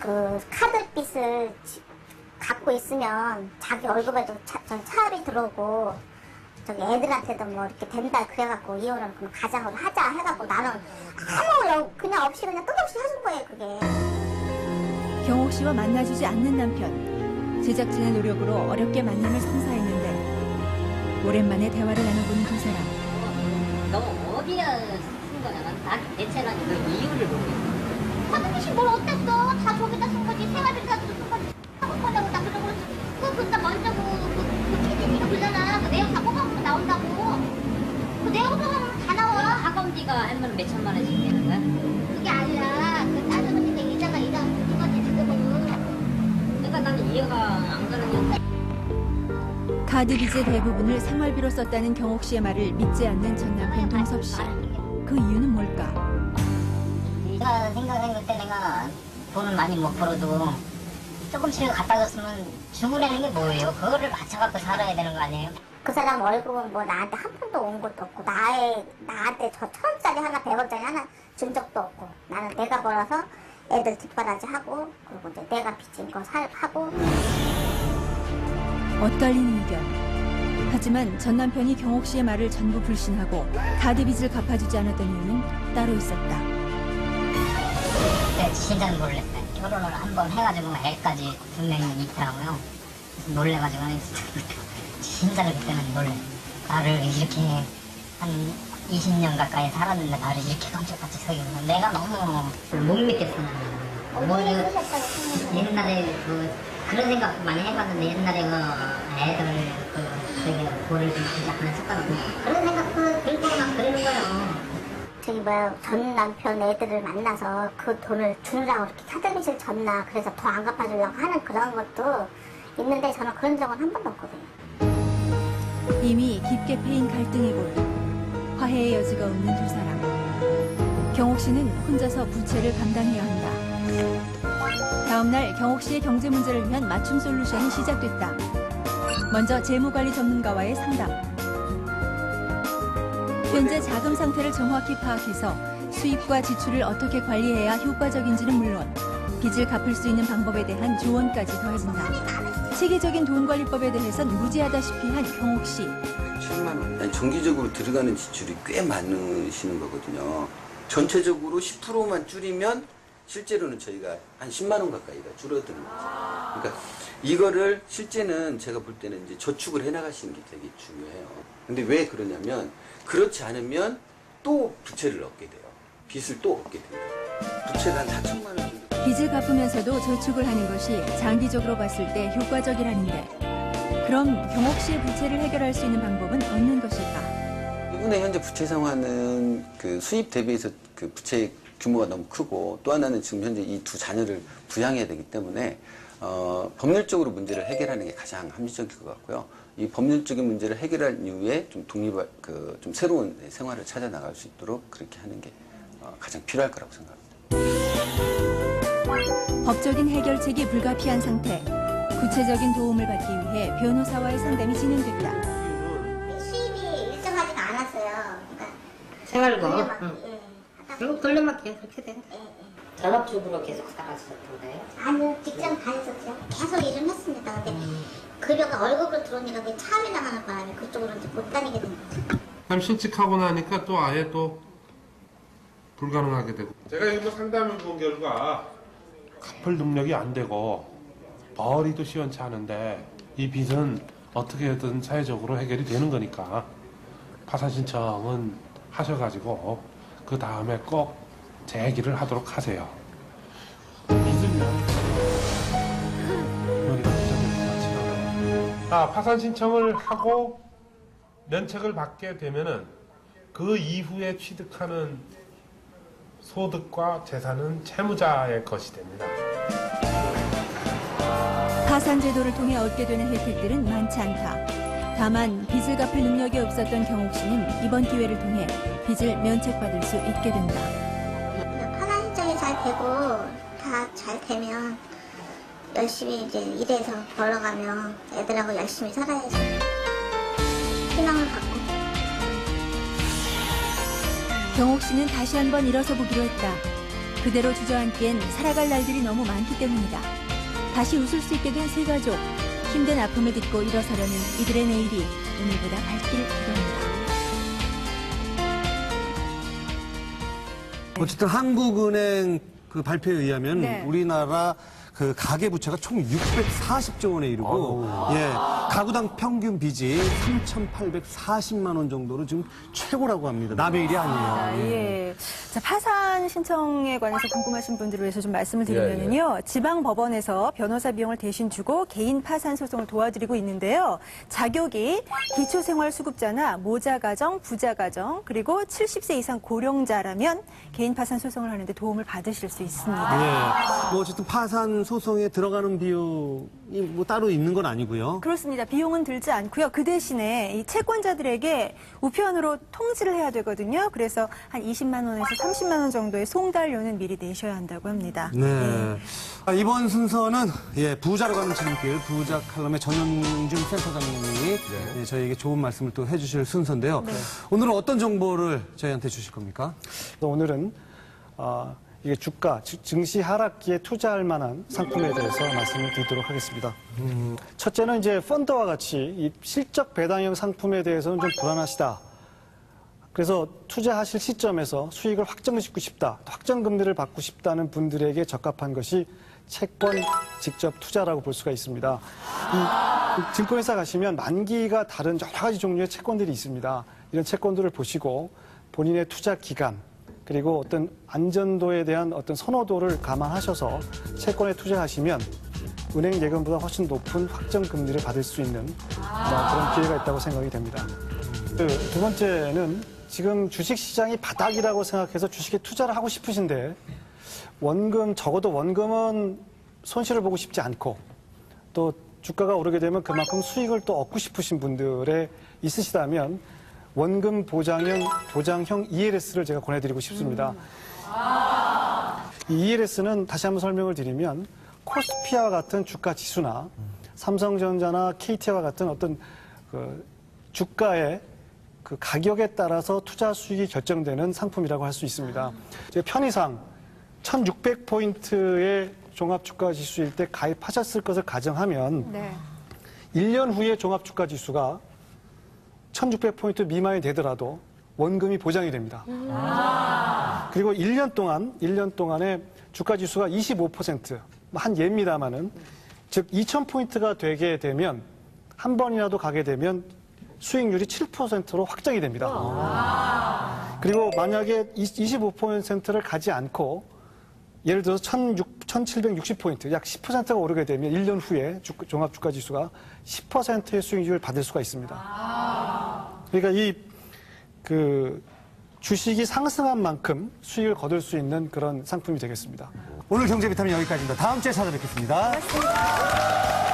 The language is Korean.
그 카드빚을 갖고 있으면 자기 월급에도 차압이 들어오고 저기 애들한테도 뭐 이렇게 된다 그래갖고 이혼을 그럼 가장으로 하자 해갖고 나는 아무 그냥 없이 그냥 끝없이 해준 거예요 그게. 경옥 씨와 만나주지 않는 남편. 제작진의 노력으로 어렵게 만남을 성사했는데 오랜만에 대화를 나눠보는 두 사람. 너 어디야 쓴 거냐? 난 대체 난 그 이유를 모르겠어. 카드빚이 뭘 어땠어? 다 저기다 쓴 거지 생활비 카드도 쓴 거지 하고 거냐고 나 그러고 그거 그니까 먼저 그 PD니까 그러잖아. 그 내용 다 뽑아보면 나온다고. 그 내용 뽑아보면 다 나와. 학원비가 하면 몇 천만 원씩 되는 거야? 그게 아니라 그 따져보니까 이자가 붙은 거지 지금은. 그러니까 나는 이해가 안 가는 게 카드 빚의 대부분을 생활비로 썼다는 경옥 씨의 말을 믿지 않는 전 남편 동섭 씨. 그 이유는 뭘까? 내가 생각했을 때 내가 돈을 많이 못 벌어도 조금씩 갖다 줬으면 주고라는 게 뭐예요? 그거를 맞춰갖고 살아야 되는 거 아니에요? 그 사람 월급은 뭐 나한테 한 푼도 온 것도 없고 나한테 저 1,000원짜리 하나 100원짜리 하나 준 적도 없고 나는 내가 벌어서 애들 뒷바라지 하고 그리고 이제 내가 빚진 거 하고. 엇갈리는 의견. 하지만 전 남편이 경옥 씨의 말을 전부 불신하고 카드 빚을 갚아주지 않았던 이유는 따로 있었다. 그때 진짜는 몰랐어요. 결혼을 한 번 해가지고 애까지 분명히 있더라고요. 놀래가지고 진짜로 그때는 놀래. 나를 이렇게 한 20년 가까이 살았는데 나를 이렇게 깜짝같이 속이고 내가 너무 못 믿겠어요. 뭐 옛날에 그런 생각 많이 해봤는데 옛날에 애들 되게 돈을 좀 주지 않았을까 그런 생각도 들고 막 그러는 거예요. 저기 뭐야 전 남편 애들을 만나서 그 돈을 주느라고 이렇게 카드빚을 졌나 그래서 더 안 갚아주려고 하는 그런 것도 있는데 저는 그런 적은 한 번도 없거든요. 이미 깊게 패인 갈등의 골. 화해의 여지가 없는 두 사람. 경옥 씨는 혼자서 부채를 감당해야 한다. 다음 날 경옥 씨의 경제 문제를 위한 맞춤 솔루션이 시작됐다. 먼저 재무관리 전문가와의 상담. 현재 자금 상태를 정확히 파악해서 수입과 지출을 어떻게 관리해야 효과적인지는 물론 빚을 갚을 수 있는 방법에 대한 조언까지 더해진다. 체계적인 돈관리법에 대해선 무지하다시피 한 경옥 씨. 7만 원. 아니, 정기적으로 들어가는 지출이 꽤 많으시는 거거든요. 전체적으로 10%만 줄이면 실제로는 저희가 한 10만 원 가까이가 줄어드는 거죠. 그러니까 이거를 실제는 제가 볼 때는 이제 저축을 해나가시는 게 되게 중요해요. 근데 왜 그러냐면 그렇지 않으면 또 부채를 얻게 돼요. 빚을 또 얻게 됩니다. 부채가 한 4천만 원 정도. 빚을 갚으면서도 저축을 하는 것이 장기적으로 봤을 때 효과적이라는데 그럼 경옥 씨의 부채를 해결할 수 있는 방법은 없는 것일까? 이분의 현재 부채 상황은 그 수입 대비해서 그 부채 규모가 너무 크고 또 하나는 지금 현재 이 두 자녀를 부양해야 되기 때문에 법률적으로 문제를 해결하는 게 가장 합리적일 것 같고요. 이 법률적인 문제를 해결한 이후에 좀 좀 새로운 생활을 찾아 나갈 수 있도록 그렇게 하는 게 가장 필요할 거라고 생각합니다. 법적인 해결책이 불가피한 상태. 구체적인 도움을 받기 위해 변호사와의 상담이 진행됐다. 수입이 일정하지가 않았어요. 그러니까 생활고 돌려막기, 응. 하다 그리고 돌려막기 그렇게 돼. 예, 예. 전업주부로 계속 살았었던데. 아니요, 직장 다녔었죠. 계속 일을 했습니다. 근데 급여가 월급으로 들어오니까 그게 차압이 나가는 바람에 그쪽으로 이제 못 다니게 된 거죠. 그럼 실직하고 나니까 또 아예 또 불가능하게 되고. 제가 이거 상담을 본 결과 갚을 능력이 안 되고 벌이도 시원치 않은데 이 빚은 어떻게든 사회적으로 해결이 되는 거니까 파산 신청은 하셔가지고 그 다음에 꼭 재기를 하도록 하세요. 빚을요. 머리가 부자되는 것 파산 신청을 하고 면책을 받게 되면은 그 이후에 취득하는 소득과 재산은 채무자의 것이 됩니다. 파산 제도를 통해 얻게 되는 혜택들은 많지 않다. 다만 빚을 갚을 능력이 없었던 경옥 씨는 이번 기회를 통해 빚을 면책받을 수 있게 된다. 파산 신청이 잘 되고 다 잘 되면 열심히 이제 일해서 벌어가며 애들하고 열심히 살아야지. 희망을 갖고. 경옥 씨는 다시 한번 일어서 보기로 했다. 그대로 주저앉기엔 살아갈 날들이 너무 많기 때문이다. 다시 웃을 수 있게 된 세 가족. 힘든 아픔을 딛고 일어서려는 이들의 내일이 오늘보다 밝길 기도합니다. 어쨌든 한국은행 그 발표에 의하면 네. 우리나라 그 가계 부채가 총 640조 원에 이르고 예, 가구당 평균 빚이 3,840만 원 정도로 지금 최고라고 합니다. 남의 일이 아니에요. 예. 자, 파산 신청에 관해서 궁금하신 분들을 위해서 좀 말씀을 드리면요. 지방 법원에서 변호사 비용을 대신 주고 개인 파산 소송을 도와드리고 있는데요. 자격이 기초생활수급자나 모자가정, 부자가정, 그리고 70세 이상 고령자라면 개인 파산 소송을 하는데 도움을 받으실 수 있습니다. 예. 뭐 어쨌든 파산 소송에 들어가는 비용이 뭐 따로 있는 건 아니고요. 그렇습니다. 비용은 들지 않고요. 그 대신에 이 채권자들에게 우편으로 통지를 해야 되거든요. 그래서 한 20만 원에서 30만 원 정도의 송달료는 미리 내셔야 한다고 합니다. 네. 이번 순서는 예, 부자로 가는 지름길 부자 칼럼의 전현준 센터장님이 예, 저희에게 좋은 말씀을 또 해주실 순서인데요. 오늘은 어떤 정보를 저희한테 주실 겁니까? 오늘은 이게 주가, 증시 하락기에 투자할 만한 상품에 대해서 말씀을 드리도록 하겠습니다. 첫째는 이제 펀드와 같이 이 실적 배당형 상품에 대해서는 좀 불안하시다. 그래서 투자하실 시점에서 수익을 확정짓고 싶다, 확정금리를 받고 싶다는 분들에게 적합한 것이 채권 직접 투자라고 볼 수가 있습니다. 이 증권회사 가시면 만기가 다른 여러 가지 종류의 채권들이 있습니다. 이런 채권들을 보시고 본인의 투자 기간, 그리고 어떤 안전도에 대한 어떤 선호도를 감안하셔서 채권에 투자하시면 은행 예금보다 훨씬 높은 확정 금리를 받을 수 있는 그런 기회가 있다고 생각이 됩니다. 두 번째는 지금 주식시장이 바닥이라고 생각해서 주식에 투자를 하고 싶으신데 적어도 원금은 손실을 보고 싶지 않고 또 주가가 오르게 되면 그만큼 수익을 또 얻고 싶으신 분들에 있으시다면 원금 보장형 ELS를 제가 권해드리고 싶습니다. 이 ELS는 다시 한번 설명을 드리면 코스피와 같은 주가 지수나 삼성전자나 KT와 같은 어떤 그 주가의 그 가격에 따라서 투자 수익이 결정되는 상품이라고 할 수 있습니다. 편의상 1600포인트의 종합주가지수일 때 가입하셨을 것을 가정하면 1년 후에 종합주가지수가 1600포인트 미만이 되더라도 원금이 보장이 됩니다. 그리고 1년 동안에 주가지수가 25%, 한 예입니다마는, 즉 2000포인트가 되게 되면, 한 번이라도 가게 되면 수익률이 7%로 확정이 됩니다. 그리고 만약에 25%를 가지 않고, 예를 들어서 1760포인트, 약 10%가 오르게 되면 1년 후에 종합주가지수가 10%의 수익률을 받을 수가 있습니다. 그러니까 주식이 상승한 만큼 수익을 거둘 수 있는 그런 상품이 되겠습니다. 오늘 경제 비타민 여기까지입니다. 다음 주에 찾아뵙겠습니다. 고맙습니다.